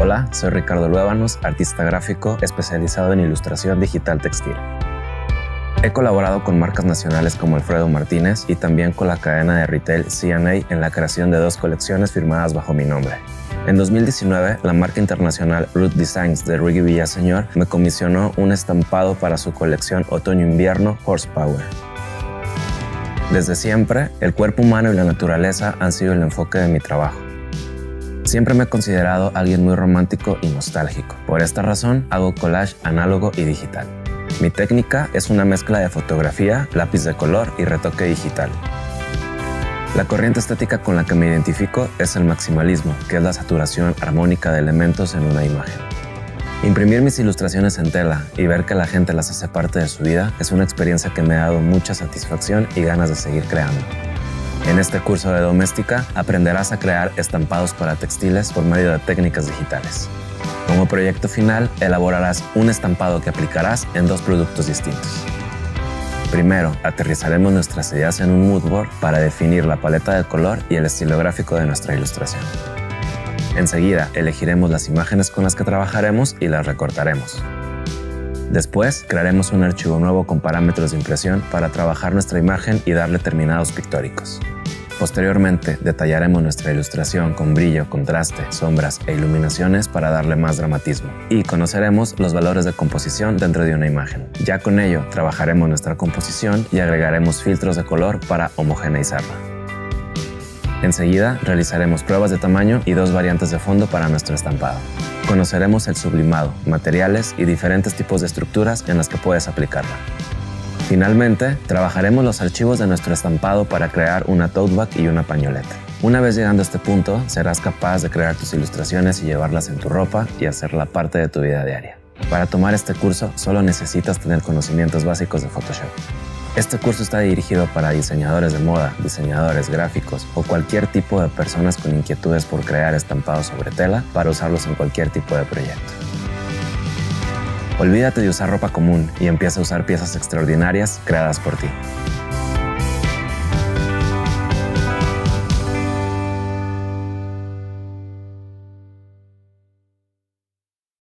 Hola, soy Ricardo Luébanos, artista gráfico especializado en ilustración digital textil. He colaborado con marcas nacionales como Alfredo Martínez y también con la cadena de retail C&A en la creación de 2 colecciones firmadas bajo mi nombre. En 2019, la marca internacional Root Designs de Ricky Villaseñor me comisionó un estampado para su colección Otoño-Invierno Horsepower. Desde siempre, el cuerpo humano y la naturaleza han sido el enfoque de mi trabajo. Siempre me he considerado alguien muy romántico y nostálgico. Por esta razón, hago collage análogo y digital. Mi técnica es una mezcla de fotografía, lápiz de color y retoque digital. La corriente estética con la que me identifico es el maximalismo, que es la saturación armónica de elementos en una imagen. Imprimir mis ilustraciones en tela y ver que la gente las hace parte de su vida es una experiencia que me ha dado mucha satisfacción y ganas de seguir creando. En este curso de doméstica aprenderás a crear estampados para textiles por medio de técnicas digitales. Como proyecto final, elaborarás un estampado que aplicarás en 2 productos distintos. Primero, aterrizaremos nuestras ideas en un mood board para definir la paleta de color y el estilo gráfico de nuestra ilustración. Enseguida, elegiremos las imágenes con las que trabajaremos y las recortaremos. Después, crearemos un archivo nuevo con parámetros de impresión para trabajar nuestra imagen y darle terminados pictóricos. Posteriormente, detallaremos nuestra ilustración con brillo, contraste, sombras e iluminaciones para darle más dramatismo. Y conoceremos los valores de composición dentro de una imagen. Ya con ello, trabajaremos nuestra composición y agregaremos filtros de color para homogeneizarla. Enseguida, realizaremos pruebas de tamaño y 2 variantes de fondo para nuestro estampado. Conoceremos el sublimado, materiales y diferentes tipos de estructuras en las que puedes aplicarla. Finalmente, trabajaremos los archivos de nuestro estampado para crear una tote bag y una pañoleta. Una vez llegando a este punto, serás capaz de crear tus ilustraciones y llevarlas en tu ropa y hacerla parte de tu vida diaria. Para tomar este curso, solo necesitas tener conocimientos básicos de Photoshop. Este curso está dirigido para diseñadores de moda, diseñadores gráficos o cualquier tipo de personas con inquietudes por crear estampados sobre tela para usarlos en cualquier tipo de proyecto. Olvídate de usar ropa común y empieza a usar piezas extraordinarias creadas por ti.